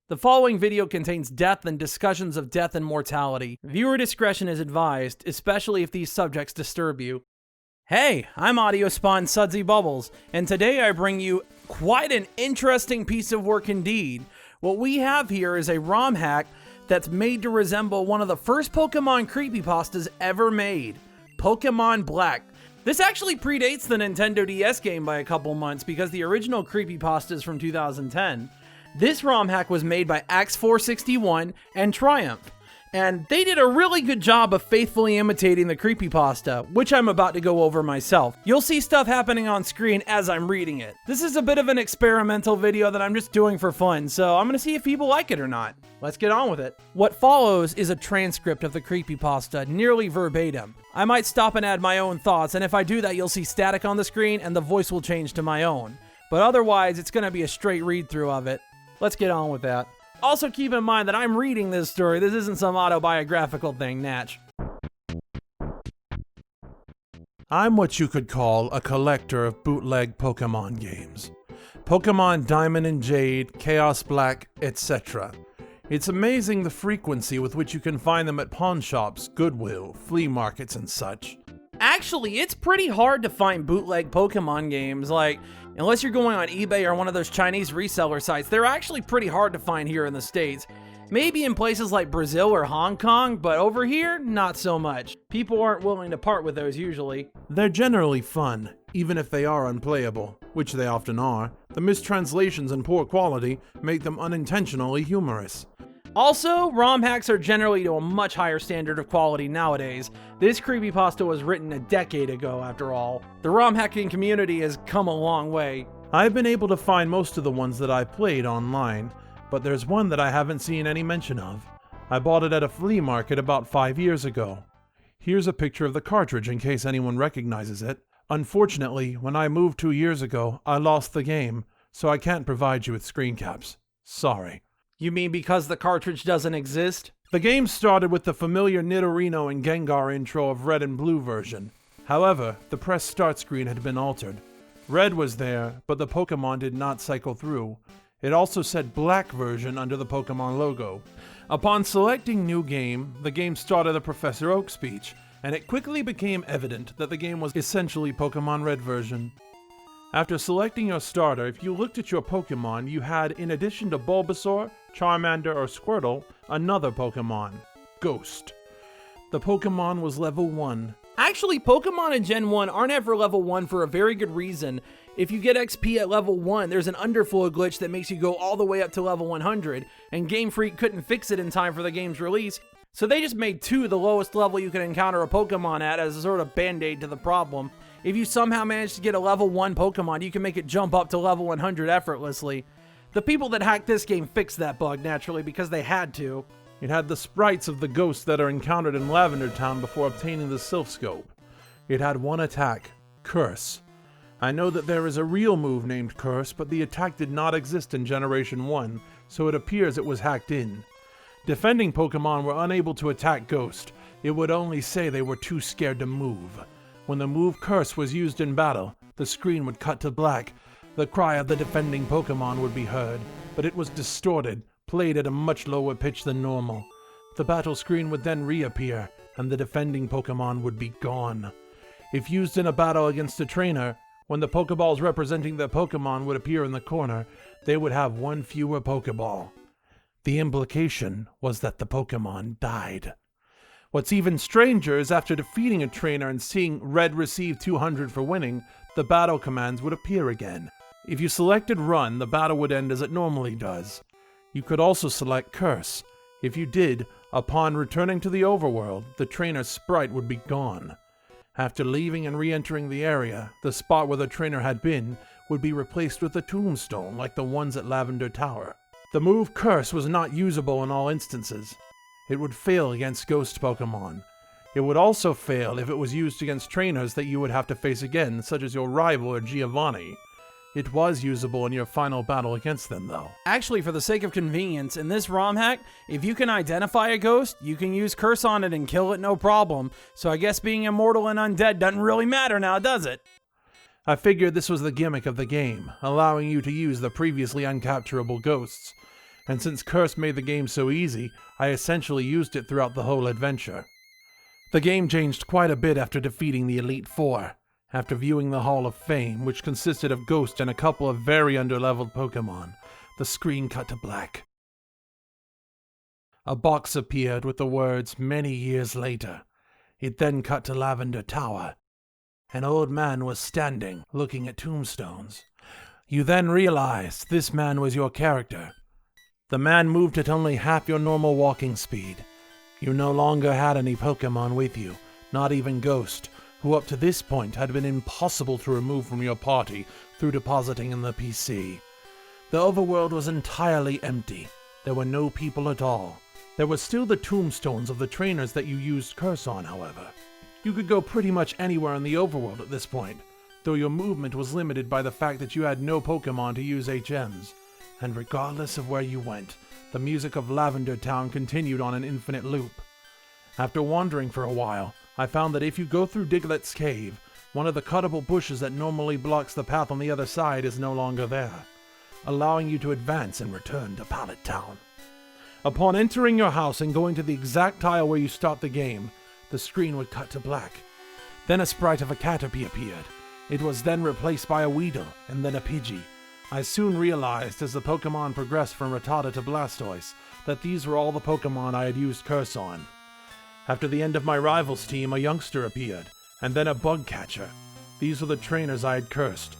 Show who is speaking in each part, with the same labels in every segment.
Speaker 1: The following video contains death and discussions of death and mortality. Viewer discretion is advised, especially if these subjects disturb you. Hey, I'm Audio Spawn Sudsy Bubbles, and today I bring you quite an interesting piece of work indeed. What we have here is a ROM hack that's made to resemble one of the first Pokémon creepypastas ever made, Pokémon Black. This actually predates the Nintendo DS game by a couple months because the original creepypasta is from 2010. This ROM hack was made by Axe461 and Triumph, and they did a really good job of faithfully imitating the creepypasta, which I'm about to go over myself. You'll see stuff happening on screen as I'm reading it. This is a bit of an experimental video that I'm just doing for fun, so I'm gonna see if people like it or not. Let's get on with it. What follows is a transcript of the creepypasta, nearly verbatim. I might stop and add my own thoughts, and if I do that, you'll see static on the screen and the voice will change to my own. But otherwise, it's gonna be a straight read-through of it. Let's get on with that. Also keep in mind that I'm reading this story. This isn't some autobiographical thing, natch.
Speaker 2: I'm what you could call a collector of bootleg Pokemon games. Pokemon Diamond and Jade, Chaos Black, etc. It's amazing the frequency with which you can find them at pawn shops, Goodwill, flea markets, and such.
Speaker 1: Actually, it's pretty hard to find bootleg Pokemon games, unless you're going on eBay or one of those Chinese reseller sites. They're actually pretty hard to find here in the States. Maybe in places like Brazil or Hong Kong, but over here, not so much. People aren't willing to part with those usually.
Speaker 2: They're generally fun, even if they are unplayable, which they often are. The mistranslations and poor quality make them unintentionally humorous.
Speaker 1: Also, ROM hacks are generally to a much higher standard of quality nowadays. This creepypasta was written a decade ago, after all. The ROM hacking community has come a long way.
Speaker 2: I've been able to find most of the ones that I played online, but there's one that I haven't seen any mention of. I bought it at a flea market about 5 years ago. Here's a picture of the cartridge in case anyone recognizes it. Unfortunately, when I moved 2 years ago, I lost the game, so I can't provide you with screen caps. Sorry.
Speaker 1: You mean because the cartridge doesn't exist?
Speaker 2: The game started with the familiar Nidorino and Gengar intro of Red and Blue version. However, the press start screen had been altered. Red was there, but the Pokemon did not cycle through. It also said Black version under the Pokemon logo. Upon selecting New Game, the game started a Professor Oak speech, and it quickly became evident that the game was essentially Pokemon Red version. After selecting your starter, if you looked at your Pokemon, you had, in addition to Bulbasaur, Charmander, or Squirtle, another Pokemon, Ghost. The Pokemon was level 1.
Speaker 1: Actually, Pokemon in Gen 1 aren't ever level 1 for a very good reason. If you get XP at level 1, there's an underflow glitch that makes you go all the way up to level 100, and Game Freak couldn't fix it in time for the game's release, so they just made 2 the lowest level you can encounter a Pokemon at as a sort of band-aid to the problem. If you somehow manage to get a level 1 Pokemon, you can make it jump up to level 100 effortlessly. The people that hacked this game fixed that bug, naturally, because they had to.
Speaker 2: It had the sprites of the ghosts that are encountered in Lavender Town before obtaining the Sylph Scope. It had one attack, Curse. I know that there is a real move named Curse, but the attack did not exist in Generation 1, so it appears it was hacked in. Defending Pokemon were unable to attack Ghost. It would only say they were too scared to move. When the move Curse was used in battle, the screen would cut to black. The cry of the defending Pokemon would be heard, but it was distorted, played at a much lower pitch than normal. The battle screen would then reappear, and the defending Pokemon would be gone. If used in a battle against a trainer, when the Pokeballs representing their Pokemon would appear in the corner, they would have one fewer Pokeball. The implication was that the Pokemon died. What's even stranger is after defeating a trainer and seeing Red receive 200 for winning, the battle commands would appear again. If you selected Run, the battle would end as it normally does. You could also select Curse. If you did, upon returning to the overworld, the trainer's sprite would be gone. After leaving and re-entering the area, the spot where the trainer had been would be replaced with a tombstone like the ones at Lavender Tower. The move Curse was not usable in all instances. It would fail against Ghost Pokemon. It would also fail if it was used against trainers that you would have to face again, such as your rival or Giovanni. It was usable in your final battle against them, though.
Speaker 1: Actually, for the sake of convenience, in this ROM hack, if you can identify a ghost, you can use Curse on it and kill it no problem. So I guess being immortal and undead doesn't really matter now, does it?
Speaker 2: I figured this was the gimmick of the game, allowing you to use the previously uncapturable ghosts. and since Curse made the game so easy, I essentially used it throughout the whole adventure. The game changed quite a bit after defeating the Elite Four. After viewing the Hall of Fame, which consisted of Ghost and a couple of very underleveled Pokémon, the screen cut to black. A box appeared with the words, "Many years later." It then cut to Lavender Tower. An old man was standing, looking at tombstones. You then realized this man was your character. The man moved at only half your normal walking speed. You no longer had any Pokémon with you, not even Ghost, who up to this point had been impossible to remove from your party through depositing in the PC. The overworld was entirely empty. There were no people at all. There were still the tombstones of the trainers that you used Curse on, however. You could go pretty much anywhere in the overworld at this point, though your movement was limited by the fact that you had no Pokémon to use HMs. And regardless of where you went, the music of Lavender Town continued on an infinite loop. After wandering for a while, I found that if you go through Diglett's cave, one of the cuttable bushes that normally blocks the path on the other side is no longer there, allowing you to advance and return to Pallet Town. Upon entering your house and going to the exact tile where you start the game, the screen would cut to black. Then a sprite of a Caterpie appeared. It was then replaced by a Weedle and then a Pidgey. I soon realized as the Pokémon progressed from Rattata to Blastoise that these were all the Pokémon I had used Curse on. After the end of my Rivals team, a youngster appeared, and then a Bug Catcher. These were the trainers I had cursed.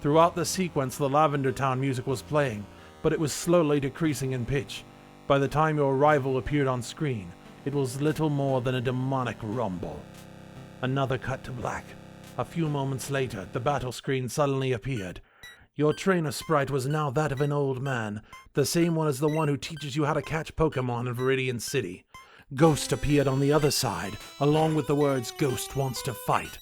Speaker 2: Throughout the sequence, the Lavender Town music was playing, but it was slowly decreasing in pitch. By the time your rival appeared on screen, it was little more than a demonic rumble. Another cut to black. A few moments later, the battle screen suddenly appeared. Your trainer sprite was now that of an old man, the same one as the one who teaches you how to catch Pokémon in Viridian City. Ghost appeared on the other side, along with the words, "Ghost wants to fight."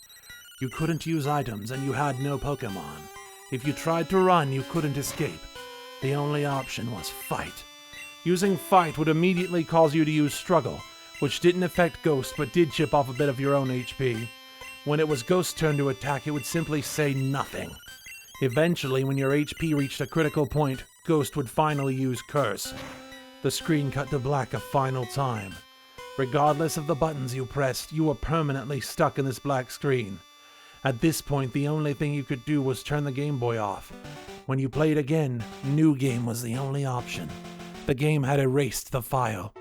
Speaker 2: You couldn't use items and you had no Pokémon. If you tried to run, you couldn't escape. The only option was fight. Using fight would immediately cause you to use struggle, which didn't affect Ghost but did chip off a bit of your own HP. When it was Ghost's turn to attack, it would simply say nothing. Eventually, when your HP reached a critical point, Ghost would finally use Curse. The screen cut to black a final time. Regardless of the buttons you pressed, you were permanently stuck in this black screen. At this point, the only thing you could do was turn the Game Boy off. When you played again, New Game was the only option. The game had erased the file.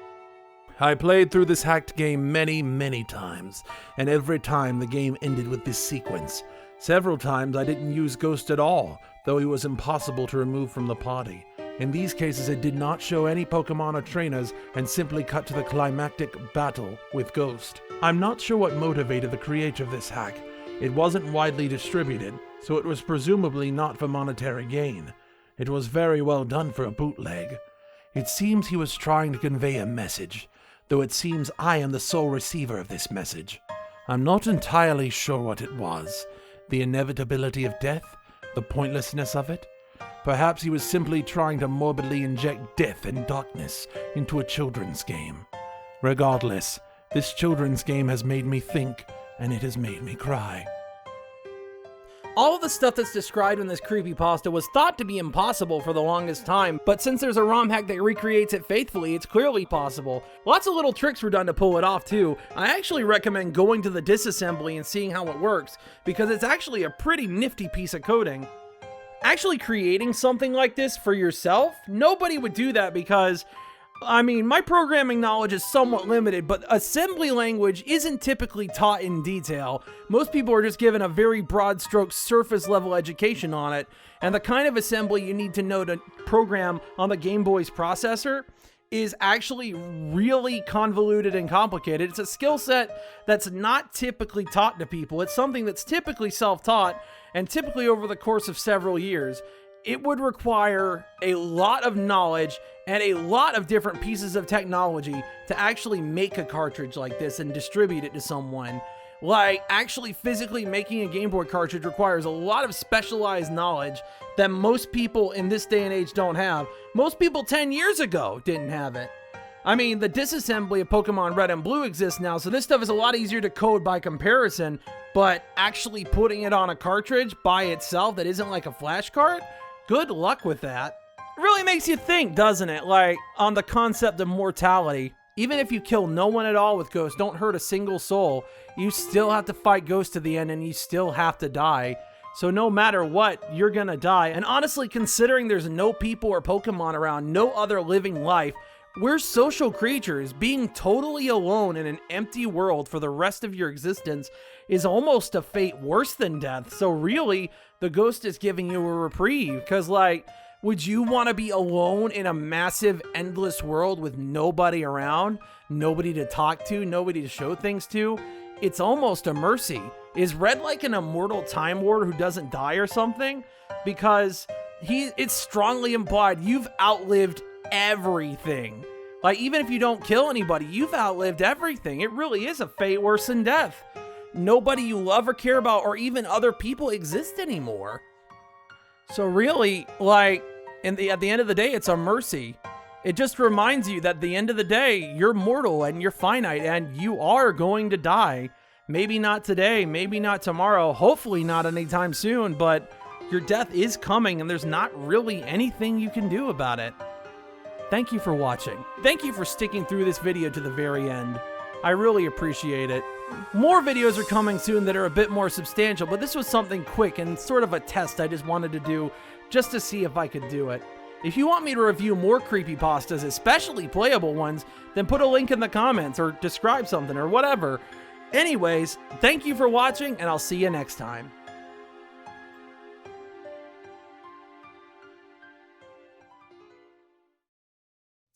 Speaker 2: I played through this hacked game many times, and every time the game ended with this sequence. Several times I didn't use Ghost at all, though he was impossible to remove from the party. In these cases it did not show any Pokemon or trainers and simply cut to the climactic battle with Ghost. I'm not sure what motivated the creator of this hack. It wasn't widely distributed, so it was presumably not for monetary gain. It was very well done for a bootleg. It seems he was trying to convey a message, though it seems I am the sole receiver of this message. I'm not entirely sure what it was. The inevitability of death? The pointlessness of it? Perhaps he was simply trying to morbidly inject death and darkness into a children's game. Regardless, this children's game has made me think, and it has made me cry.
Speaker 1: All of the stuff that's described in this creepypasta was thought to be impossible for the longest time, but since there's a ROM hack that recreates it faithfully, it's clearly possible. Lots of little tricks were done to pull it off too. I actually recommend going to the disassembly and seeing how it works, because it's actually a pretty nifty piece of coding. Actually creating something like this for yourself, nobody would do that because, my programming knowledge is somewhat limited, but assembly language isn't typically taught in detail. Most people are just given a very broad stroke surface level education on it, and the kind of assembly you need to know to program on the Game Boy's processor is actually really convoluted and complicated. It's a skill set that's not typically taught to people. It's something that's typically self-taught, and typically over the course of several years. It would require a lot of knowledge and a lot of different pieces of technology to actually make a cartridge like this and distribute it to someone. Like, actually physically making a Game Boy cartridge requires a lot of specialized knowledge that most people in this day and age don't have. Most people 10 years ago didn't have it. The disassembly of Pokemon Red and Blue exists now, so this stuff is a lot easier to code by comparison, but actually putting it on a cartridge by itself that isn't like a flash card? Good luck with that. really makes you think, doesn't it? Like, on the concept of mortality. Even if you kill no one at all with ghosts, don't hurt a single soul, you still have to fight ghosts to the end and you still have to die. So no matter what, you're gonna die. And honestly, considering there's no people or Pokemon around, no other living life, we're social creatures. Being totally alone in an empty world for the rest of your existence is almost a fate worse than death. So really, the ghost is giving you a reprieve. Because, like, would you want to be alone in a massive, endless world with nobody around? Nobody to talk to? Nobody to show things to? It's almost a mercy. Is Red like an immortal Time Lord who doesn't die or something? Because it's strongly implied you've outlived everything. Like, even if you don't kill anybody, you've outlived everything. It really is a fate worse than death. Nobody you love or care about or even other people exist anymore. So really, like, at the end of the day, it's a mercy. It just reminds you that at the end of the day, you're mortal and you're finite and you are going to die. Maybe not today, maybe not tomorrow, hopefully not anytime soon, but your death is coming and there's not really anything you can do about it. Thank you for watching. Thank you for sticking through this video to the very end. I really appreciate it. More videos are coming soon that are a bit more substantial, but this was something quick and sort of a test I just wanted to do just to see if I could do it. If you want me to review more creepypastas, especially playable ones, then put a link in the comments or describe something or whatever. Anyways, thank you for watching and I'll see you next time.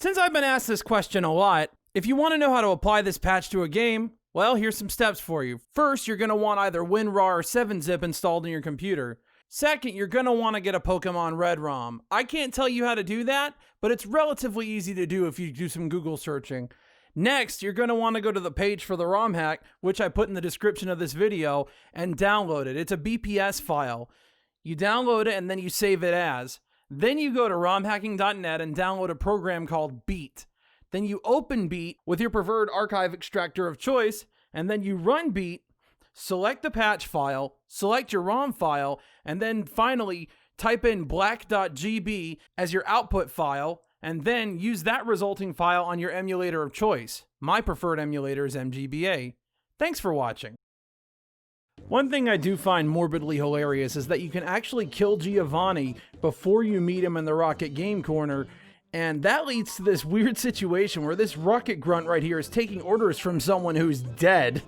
Speaker 1: Since I've been asked this question a lot, if you want to know how to apply this patch to a game, well, here's some steps for you. First, you're going to want either WinRAR or 7-zip installed in your computer. Second, you're going to want to get a Pokemon Red ROM. I can't tell you how to do that, but it's relatively easy to do if you do some Google searching. Next, you're going to want to go to the page for the ROM hack, which I put in the description of this video, and download it. It's a BPS file. You download it and then you save it as. Then you go to romhacking.net and download a program called Beat. Then you open Beat with your preferred archive extractor of choice, and then you run Beat, select the patch file, select your ROM file, and then finally type in black.gb as your output file, and then use that resulting file on your emulator of choice. My preferred emulator is MGBA. Thanks for watching. One thing I do find morbidly hilarious is that you can actually kill Giovanni before you meet him in the Rocket Game Corner, and that leads to this weird situation where this Rocket Grunt right here is taking orders from someone who's dead.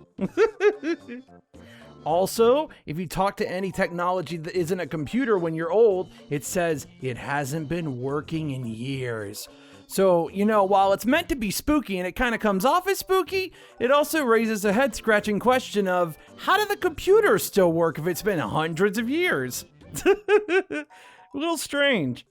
Speaker 1: Also, if you talk to any technology that isn't a computer when you're old, it says it hasn't been working in years. So, you know, while it's meant to be spooky and it kind of comes off as spooky, it also raises a head-scratching question of, how do the computers still work if it's been hundreds of years? A little strange.